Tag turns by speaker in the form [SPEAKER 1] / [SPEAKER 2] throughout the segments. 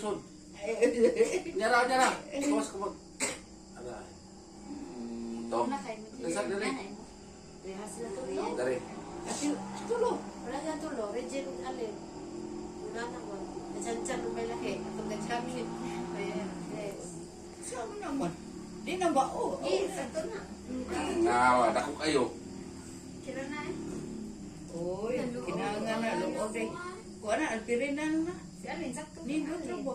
[SPEAKER 1] lisod. Nyara, nyara. Kawas ko mag... Aray. Ito. Nasaan dali? Dari.
[SPEAKER 2] Tulo.
[SPEAKER 3] Wala ka tulo. Regine alin. Wala na ko. Nasansyan mo may laki. Atong nagsabi. Yes.
[SPEAKER 2] Saan naman? Di na ba? Oo.
[SPEAKER 3] Yes, ito na.
[SPEAKER 1] Nawa, dako kayo.
[SPEAKER 3] Kira na eh.
[SPEAKER 2] Uy, kinangan na. Lungod eh. Kuha na, alpirinan na.
[SPEAKER 3] Si Alin, sakto.
[SPEAKER 2] Nindo trabo.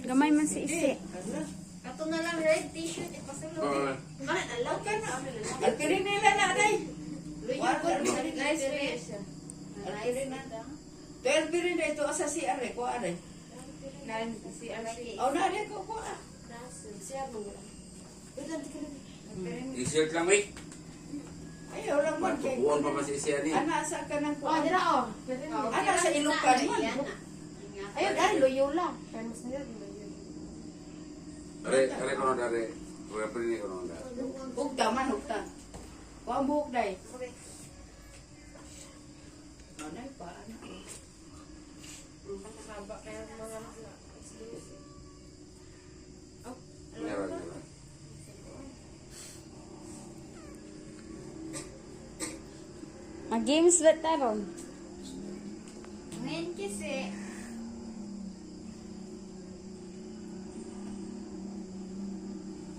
[SPEAKER 4] Gamay man si Isi.
[SPEAKER 2] Ala.
[SPEAKER 3] Ato na lang red t-shirt. Ipasulo.
[SPEAKER 1] Oo.
[SPEAKER 3] Bakit alaw ka na?
[SPEAKER 2] Alpirinin na na, day.
[SPEAKER 3] Luyo ko. Nice fish.
[SPEAKER 2] Alpirinan. Ito alpirin na ito asa si Are. Kuha are.
[SPEAKER 3] Si Alin.
[SPEAKER 2] O na are ko kuha.
[SPEAKER 3] Siya mo.
[SPEAKER 1] I-shirt lang, wait.
[SPEAKER 2] Ayaw lang man kay.
[SPEAKER 1] Magpupuan pa ba si Isia ni?
[SPEAKER 2] Ana sa ka ng
[SPEAKER 3] Oh,
[SPEAKER 2] kuha.
[SPEAKER 3] dira oh.
[SPEAKER 2] Ana sa Ilocan man.
[SPEAKER 3] Ayun, ay, luyo lang. Pero mas nila, luyo.
[SPEAKER 1] Are ko na dari. Wala pa rin ko na dari.
[SPEAKER 2] Hugta man, hugta. Kuha ang buhok day.
[SPEAKER 3] Okay.
[SPEAKER 2] Anay pa, ano.
[SPEAKER 3] Haba kaya mga mga.
[SPEAKER 1] Meron, meron.
[SPEAKER 4] Games ba taron?
[SPEAKER 3] Ngayon kasi,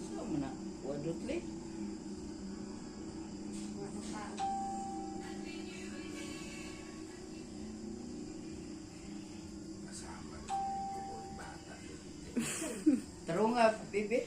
[SPEAKER 2] So, mana. Wadutli.
[SPEAKER 1] Kasama. Bata.
[SPEAKER 2] Taro nga, bibi.